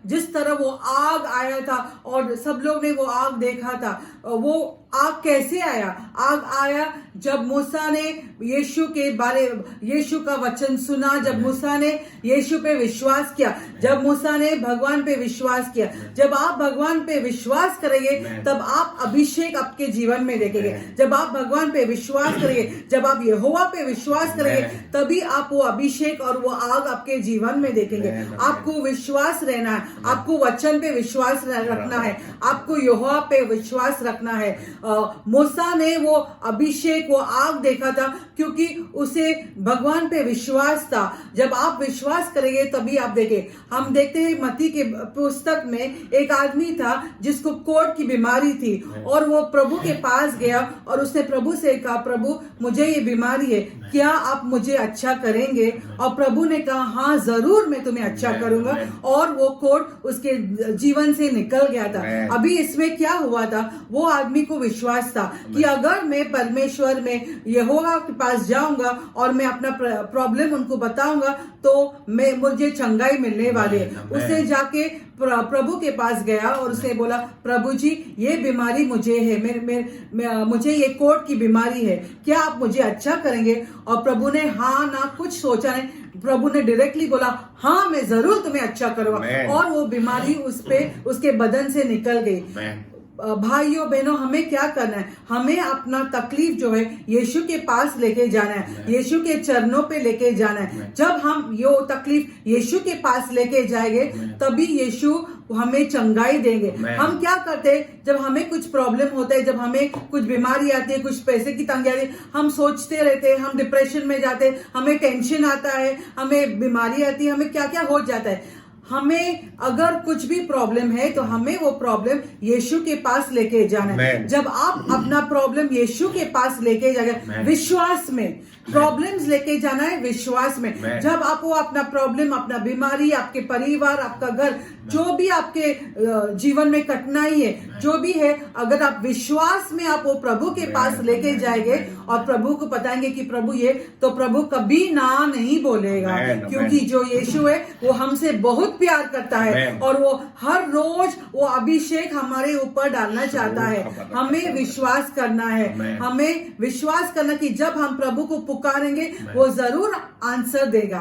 जिस तरह वो आग आया था और सब लोग ने वो आग देखा था, वो आग कैसे आया? आग आया जब मूसा ने यीशु का वचन सुना, जब मूसा ने यीशु पे विश्वास किया, जब मूसा ने भगवान पे विश्वास किया। जब आप भगवान पे विश्वास करेंगे तब आप अभिषेक आपके जीवन में देखेंगे। जब आप भगवान पे विश्वास करेंगे, जब आप यहोवा पे विश्वास करेंगे, तभी आप वो अभिषेक और वो आग आपके जीवन में देखेंगे। आपको विश्वास रहना है, आपको वचन पे विश्वास रखना है, आपको यहोवा पे विश्वास रखना है। मूसा ने वो अभिषेक, वो आग देखा था क्योंकि उसे भगवान पे विश्वास था। जब आप विश्वास करेंगे तभी आप देखें। हम देखते हैं मत्ती के पुस्तक में एक आदमी था जिसको कोढ़ की बीमारी थी और वो प्रभु के पास गया और उसने प्रभु से कहा, प्रभु मुझे ये बीमारी है, क्या आप मुझे अच्छा करेंगे? और प्रभु ने कहा, हाँ जरूर मैं तुम्हें अच्छा करूंगा। और वो कोढ़ उसके जीवन से निकल गया था। अभी इसमें क्या हुआ था? वो आदमी को विश्वास था कि अगर मैं परमेश्वर में यहोवा के पास जाऊंगा और मैं अपना प्रॉब्लम उनको बताऊंगा तो मुझे चंगाई मिलने वाली है। उसने जाके प्रभु के पास गया और उसने बोला, प्रभु जी ये बीमारी मुझे है, मुझे ये कोढ़ की बीमारी है, क्या आप मुझे अच्छा करेंगे? और प्रभु ने हाँ ना कुछ सोचा नहीं, प्रभु ने डायरेक्टली बोला, हाँ मैं जरूर तुम्हें अच्छा करूंगा। और वो बीमारी उसके बदन से निकल गई। भाइयों बहनों, हमें क्या करना है? हमें अपना तकलीफ जो है यीशु के पास लेके जाना है, यीशु के चरणों पे लेके जाना है। जब हम ये तकलीफ यीशु के पास लेके जाएंगे तभी यीशु हमें चंगाई देंगे। हम क्या करते हैं जब हमें कुछ प्रॉब्लम होता है, जब हमें कुछ बीमारी आती है, कुछ पैसे की तंगी आती है, हम सोचते रहते हैं, हम डिप्रेशन में जाते हैं, हमें टेंशन आता है, हमें बीमारी आती है, हमें क्या क्या हो जाता है। हमें अगर कुछ भी प्रॉब्लम है तो हमें वो प्रॉब्लम यीशु के पास लेके जाना है। जब आप अपना प्रॉब्लम यीशु के पास लेके जाएंगे, विश्वास में प्रॉब्लम्स लेके जाना है, विश्वास में। जब आप वो अपना प्रॉब्लम, अपना बीमारी, आपके परिवार, आपका घर, जो भी आपके जीवन में कठिनाई है, जो भी है, अगर आप विश्वास में आप वो प्रभु के पास लेके जाएंगे और प्रभु को बताएंगे कि प्रभु ये, तो प्रभु कभी ना नहीं बोलेगा। क्योंकि जो यीशु है वो हमसे बहुत प्यार करता है और वो हर रोज वो अभिषेक हमारे ऊपर डालना चाहता है। हमें विश्वास करना है, हमें विश्वास करना कि जब हम प्रभु को पुकारेंगे वो जरूर आंसर देगा।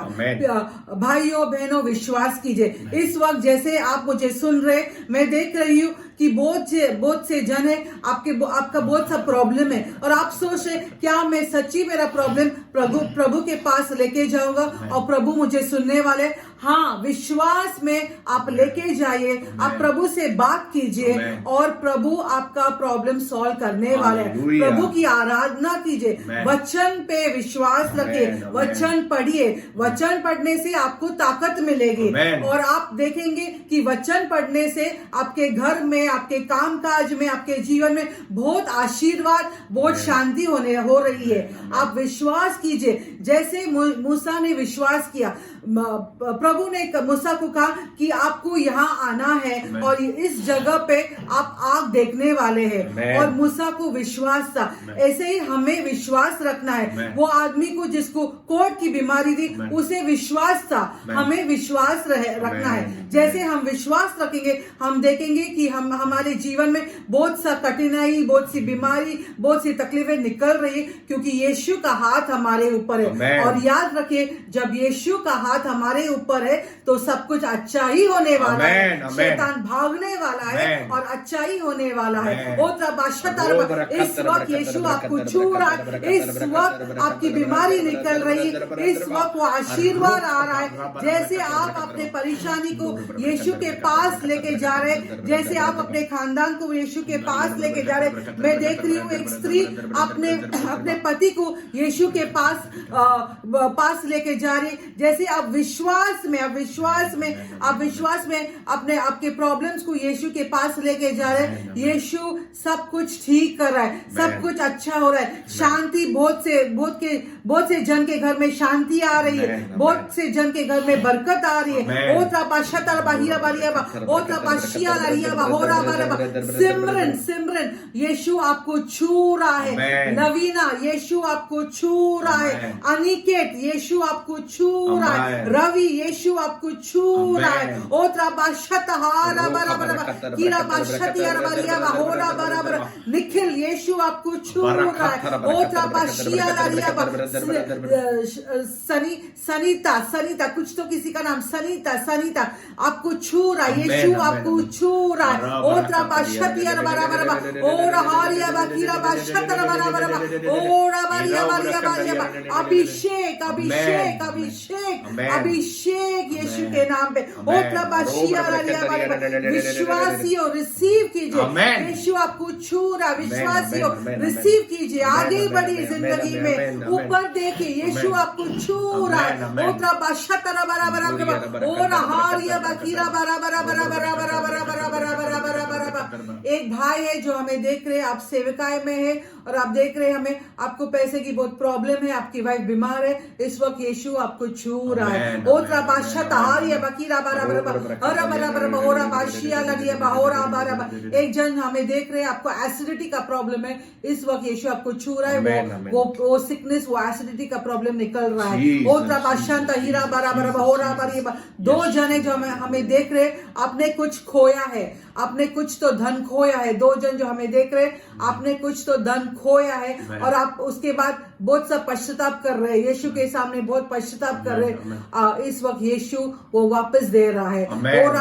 भाइयों बहनों, विश्वास कीजिए। इस वक्त जैसे आप मुझे सुन रहे, मैं देख रही हूँ कि बहुत से जन है, आपका बहुत सा प्रॉब्लम है और आप सोच रहे क्या मैं सच्ची मेरा प्रॉब्लम प्रभु के पास लेके जाऊंगा और प्रभु मुझे सुनने वाले। हाँ, विश्वास में आप लेके जाइए, आप प्रभु से बात कीजिए और प्रभु आपका प्रॉब्लम सॉल्व करने वाले हैं। प्रभु की आराधना कीजिए, वचन पे विश्वास रखिए, वचन पढ़िए। वचन पढ़ने से आपको ताकत मिलेगी और आप देखेंगे कि वचन पढ़ने से आपके घर में, आपके कामकाज में, आपके जीवन में बहुत आशीर्वाद, बहुत शांति हो रही है। आप विश्वास कीजिए जैसे मूसा ने विश्वास किया। प्रभु ने मूसा को कहा कि आपको यहाँ आना है और इस जगह पे आप आग देखने वाले हैं, और मूसा को विश्वास था। ऐसे ही हमें विश्वास रखना है। वो आदमी को जिसको कोढ़ की बीमारी थी उसे विश्वास था, हमें विश्वास रखना है। जैसे हम विश्वास रखेंगे हम देखेंगे कि हमारे जीवन में बहुत सा कठिनाई, बहुत सी बीमारी, बहुत सी तकलीफें निकल रही है क्योंकि यीशु का हाथ हमारे ऊपर है। और याद रखिए, जब यीशु का हाथ हमारे ऊपर है तो सब कुछ अच्छा ही होने वाला है। शैतान भागने वाला है और अच्छा ही होने वाला है। इस वक्त यीशु आपको छू रहा है, इस वक्त आपकी बीमारी निकल रही है, इस वक्त वो आशीर्वाद आ रहा है। जैसे आप अपने परेशानी को यीशु के पास लेके जा रहे, जैसे आप अपने खानदान को यीशु के पास लेके जा रहे। मैं देख रही हूँ एक स्त्री अपने पति को यीशु के पास लेके जा रही। जैसे आप विश्वास में आप विश्वास में अपने आपके प्रॉब्लम्स को यीशु के पास लेके जा रहे हैं। यीशु सब कुछ ठीक कर रहा है, सब कुछ अच्छा हो रहा है। शांति बहुत से जन के घर में शांति आ रही है, बहुत से जन के घर में बरकत आ रही है। ओ त्रापाशा बाहिया बारिया बा, ओ त्रापाशिया लारिया बा, हो रहा सिमरन यीशु आपको छू रहा है। नवीना यीशु आपको छू रहा है। अनिकेत यीशु आपको छू रहा है। रवि यीशु आपको छू रहा है। ओ त्रापाशत हारा बराबर कीरा बाशत यार बारिया बा, हो रहा बराबर। निखिल यीशु आपको छू रहा है। ओ त्रापाशिया लारिया बा, सनीता कुछ तो किसी का नाम सनीता आपको छू रहा है। यीशु आपको छू रहा है। ओ त्रापाशत यार बराबर बा, ओ रहारिया बा कीरा बाशत बराबर बा, ओ रबारिया बारिया बारिया बा। अभिषेक यीशु के नाम पे। ओ त्रापाशिया लारिया बराबर। विश्वासियों रिसीव कीजिए, यीशु आपको छू रहा। विश्वासियों रिसीव कीजिए, आगे बढ़िए जिंदगी में, ऊपर देखिए, यीशु आपको छू रहा है। ओ त्रापाशत बराबर ओ रहारिया बा कीरा बराबर। एक भाई है जो हमें देख रहे हैं, आप सेवकाई में है और आप देख रहे हैं हमें, आपको पैसे की बहुत प्रॉब्लम है, आपकी वाइफ बीमार है, इस वक्त यीशु आपको छू रहा है। ओ त्रापाशा तहारिया बकीरा एक जन हमें देख रहे हैं, आपको एसिडिटी का प्रॉब्लम है, इस वक्त यीशु आपको छू रहा है। वो सिकनेस, वो एसिडिटी का प्रॉब्लम निकल रहा है। ओ त्रापाशा तहीरा बराबर हो रहा। दो जने जो हमें देख रहे हैं, आपने कुछ खोया है, आपने कुछ तो धन खोया है। दो जन जो हमें देख रहे हैं, आपने कुछ तो धन खोया है और आप उसके बाद बहुत सा पश्चाताप कर रहे हैं, यीशु के सामने बहुत पश्चाताप कर रहे हैं। इस वक्त यीशु वो वापस दे रहा है। और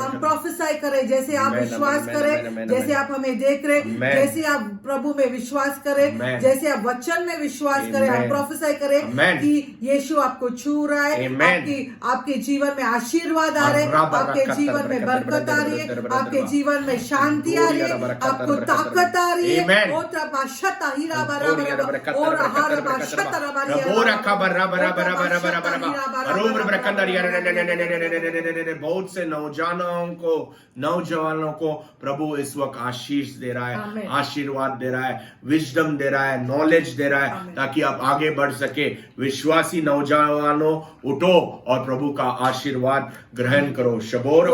हम प्रोफेसाई करें, जैसे आप विश्वास करें, जैसे आप हमें देख रहे, जैसे आप प्रभु में विश्वास करें, जैसे आप वचन में विश्वास करें, हम प्रोफेसाई करें कि यीशु आपको छू रहा है। आपके जीवन में आशीर्वाद आ रहे हैं, आपके जीवन में बरकत आ रही है, आपके जीवन में शांति आ रही है, आपको ताकत आ रही है। बहुत से नौजवानों को प्रभु इस वक्त आशीष दे रहा है, आशीर्वाद दे रहा है, विजडम दे रहा है, नॉलेज दे रहा है, ताकि आप आगे बढ़ सके। विश्वासी नौजवानों उठो और प्रभु का आशीर्वाद ग्रहण करो। शबोर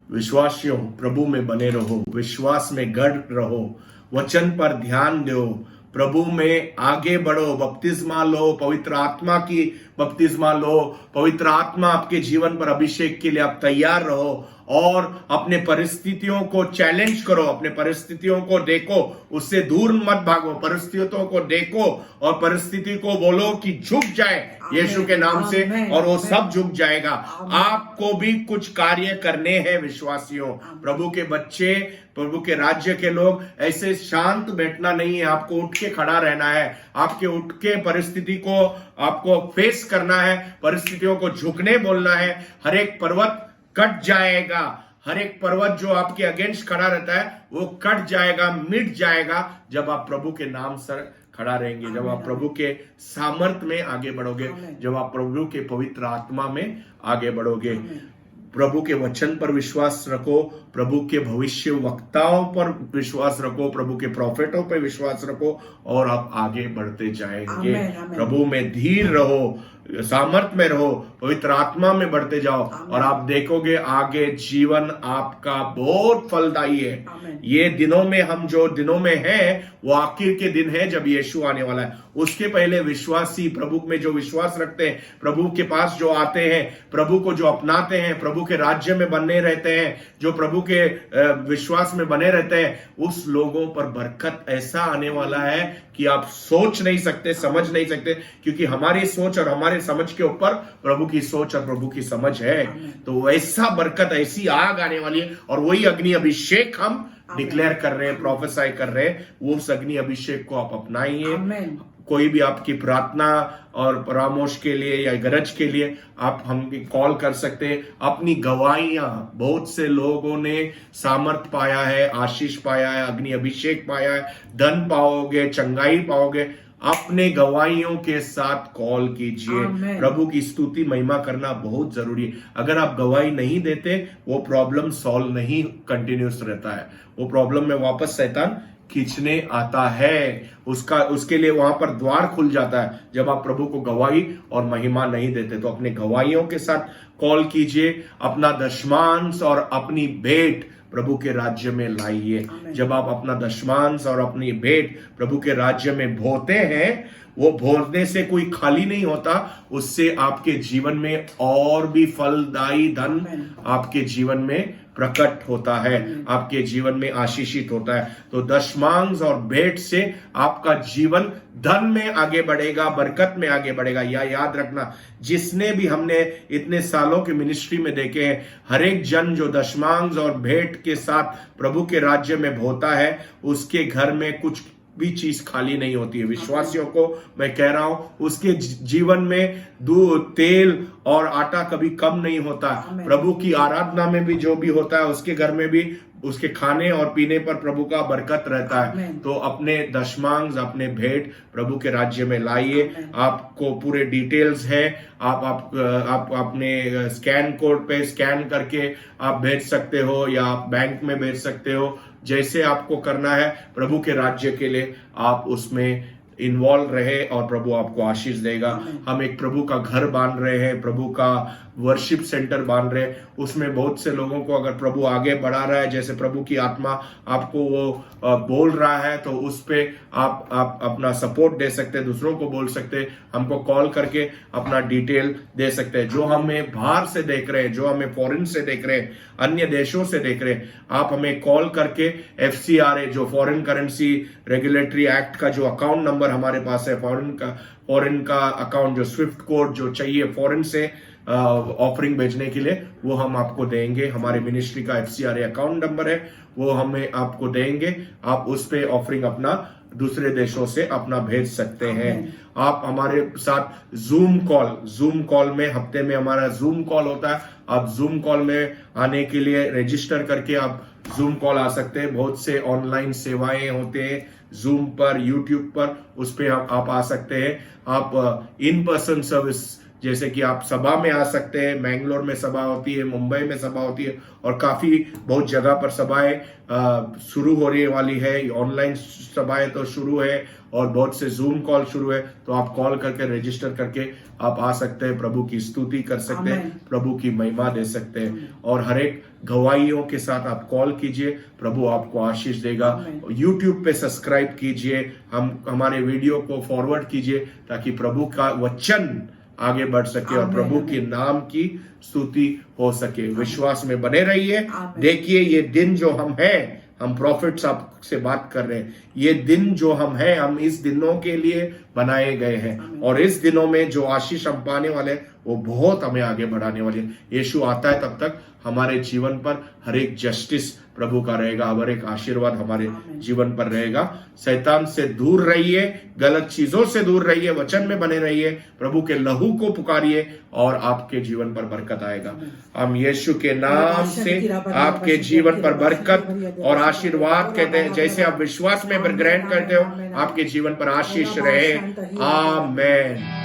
विश्वासियों प्रभु में बने रहो, विश्वास में गढ़ रहो, वचन पर ध्यान दो, प्रभु में आगे बढ़ो, बपतिस्मा लो, पवित्र आत्मा की बपतिस्मा लो, पवित्र आत्मा आपके जीवन पर अभिषेक के लिए आप तैयार रहो और अपने परिस्थितियों को चैलेंज करो, अपने परिस्थितियों को देखो, उससे दूर मत भागो, परिस्थितियों को देखो और परिस्थिति को बोलो कि झुक जाए यीशु के नाम से, और वो सब झुक जाएगा। आपको भी कुछ कार्य करने हैं विश्वासियों, प्रभु के बच्चे, प्रभु के राज्य के लोग। ऐसे शांत बैठना नहीं है, आपको उठ के खड़ा रहना है, आपके उठ के परिस्थिति को आपको फेस करना है, परिस्थितियों को झुकने बोलना है। हर एक पर्वत कट जाएगा, हर एक पर्वत जो आपके अगेंस्ट खड़ा रहता है वो कट जाएगा, मिट जाएगा, जब आप प्रभु के नाम सर खड़ा रहेंगे, जब आप प्रभु के सामर्थ में आगे बढ़ोगे, जब आप प्रभु के पवित्र आत्मा में आगे बढ़ोगे। प्रभु के वचन पर विश्वास रखो, प्रभु के भविष्य वक्ताओं पर विश्वास रखो, प्रभु के प्रोफेटों पर विश्वास रखो और आप आगे बढ़ते जाएंगे। प्रभु में धीर रहो, सामर्थ्य में रहो, पवित्र आत्मा में बढ़ते जाओ और आप देखोगे आगे जीवन आपका बहुत फलदायी है। ये दिनों में, हम जो दिनों में हैं वो आखिर के दिन है जब यीशु आने वाला है। उसके पहले विश्वासी, प्रभु में जो विश्वास रखते हैं, प्रभु के पास जो आते हैं, प्रभु को जो अपनाते हैं, प्रभु के राज्य में बने रहते हैं, जो प्रभु के विश्वास में बने रहते हैं, उस लोगों पर बरकत ऐसा आने वाला है कि आप सोच नहीं सकते, समझ नहीं सकते, क्योंकि हमारी सोच और हमारे समझ के ऊपर प्रभु की सोच और प्रभु की समझ है। तो ऐसा बरकत, ऐसी आग आने वाली है और वही अग्नि अभिषेक हम डिक्लेयर कर रहे हैं, प्रोफेसाई कर रहे हैं। वो उस अग्नि अभिषेक को आप अपनाइए, कोई भी आपकी प्रार्थना और परामर्श के लिए या गरज के लिए आप हम कॉल कर सकते हैं। अपनी गवाहियां, बहुत से लोगों ने सामर्थ पाया है, आशीष पाया है, अग्नि अभिषेक पाया है, धन पाओगे, चंगाई पाओगे। अपने गवाहियों के साथ कॉल कीजिए। आमेन। प्रभु की स्तुति महिमा करना बहुत जरूरी है। अगर आप गवाही नहीं देते, वो प्रॉब्लम सॉल्व नहीं कंटिन्यूस रहता है, वो प्रॉब्लम में वापस शैतान खींचने आता है। उसके लिए वहां पर द्वार खुल जाता है जब आप प्रभु को गवाही और महिमा नहीं देते। तो अपने गवाहियों के साथ कॉल कीजिए। अपना दशमांश और अपनी भेंट प्रभु के राज्य में लाइए। जब आप अपना दशमांश और अपनी भेंट प्रभु के राज्य में बोते हैं, वो भोरने से कोई खाली नहीं होता, उससे आपके जीवन में और भी फलदायी धन आपके जीवन में प्रकट होता है, आपके जीवन में आशीषित होता है। तो दशमांश और भेंट से आपका जीवन धन में आगे बढ़ेगा, बरकत में आगे बढ़ेगा। या याद रखना, जिसने भी हमने इतने सालों की मिनिस्ट्री में देखे हैं, हर एक जन जो दशमांश और भेंट के साथ प्रभु के राज्य में होता है, उसके घर में कुछ भी चीज खाली नहीं होती है। विश्वासियों को मैं कह रहा हूं, उसके जीवन में दूध, तेल और आटा कभी कम नहीं होता। प्रभु की आराधना में भी जो भी होता है, उसके घर में भी उसके खाने और पीने पर प्रभु का बरकत रहता है। तो अपने दशमांश, अपने भेंट प्रभु के राज्य में लाइए। आपको पूरे डिटेल्स है, आप अपने स्कैन कोड पे स्कैन करके आप भेज सकते हो, या आप बैंक में भेज सकते हो। जैसे आपको करना है प्रभु के राज्य के लिए, आप उसमें इन्वॉल्व रहे और प्रभु आपको आशीष देगा। हम एक प्रभु का घर बांध रहे हैं, प्रभु का वर्शिप सेंटर बांध रहे हैं। उसमें बहुत से लोगों को अगर प्रभु आगे बढ़ा रहा है, जैसे प्रभु की आत्मा आपको वो बोल रहा है, तो उस पे आप अपना सपोर्ट दे सकते हैं, दूसरों को बोल सकते हैं, हमको कॉल करके अपना डिटेल दे सकते हैं। जो हमें बाहर से देख रहे हैं, जो हमें फॉरेन से देख रहे हैं, अन्य देशों से देख रहे हैं, आप हमें कॉल करके FCRA जो फॉरेन करेंसी रेगुलेटरी एक्ट का जो अकाउंट नंबर हमारे पास है, फॉरेन का अकाउंट जो स्विफ्ट कोड जो चाहिए फॉरेन से ऑफरिंग भेजने के लिए, वो हम आपको देंगे। हमारे मिनिस्ट्री का FCRA अकाउंट नंबर है, वो हमें आपको देंगे। आप उस पे ऑफरिंग अपना दूसरे देशों से अपना भेज सकते हैं। आप हमारे साथ जूम कॉल में, हफ्ते में हमारा जूम कॉल होता है। आप जूम कॉल में आने के लिए रजिस्टर करके आप जूम कॉल आ सकते हैं। बहुत से ऑनलाइन सेवाएं होते हैं जूम पर, यूट्यूब पर, उस पे आप आ सकते हैं। आप इन पर्सन सर्विस, जैसे कि आप सभा में आ सकते हैं। मैंगलोर में सभा होती है, मुंबई में सभा होती है, और काफी बहुत जगह पर सभाएं शुरू होने वाली है। ऑनलाइन सभाएं तो शुरू है और बहुत से जूम कॉल शुरू है। तो आप कॉल करके रजिस्टर करके आप आ सकते हैं, प्रभु की स्तुति कर सकते हैं, प्रभु की महिमा दे सकते हैं। और हर एक गवाहियों के साथ आप कॉल कीजिए, प्रभु आपको आशीष देगा। यूट्यूब पे सब्सक्राइब कीजिए, हमारे वीडियो को फॉरवर्ड कीजिए, ताकि प्रभु का वचन आगे बढ़ सके और प्रभु के नाम की स्तुति हो सके। विश्वास में बने रहिए। देखिए, ये दिन जो हम प्रॉफिट्स आपसे बात कर रहे हैं, ये दिन जो हम इस दिनों के लिए बनाए गए हैं, और इस दिनों में जो आशीष हम पाने वाले हैं, वो बहुत हमें आगे बढ़ाने वाले हैं। यीशु आता है, तब तक हमारे जीवन पर हर एक जस्टिस प्रभु का रहेगा, हर एक आशीर्वाद हमारे जीवन पर रहेगा। शैतान से दूर रहिए, गलत चीजों से दूर रहिए, वचन में बने रहिए, प्रभु के लहू को पुकारिए, और आपके जीवन पर बरकत आएगा। हम यीशु के नाम से आपके जीवन पर बरकत और आशीर्वाद कहते हैं। जैसे आप विश्वास में ग्रहण करते हो, आपके जीवन पर आशीष रहे। आमेन।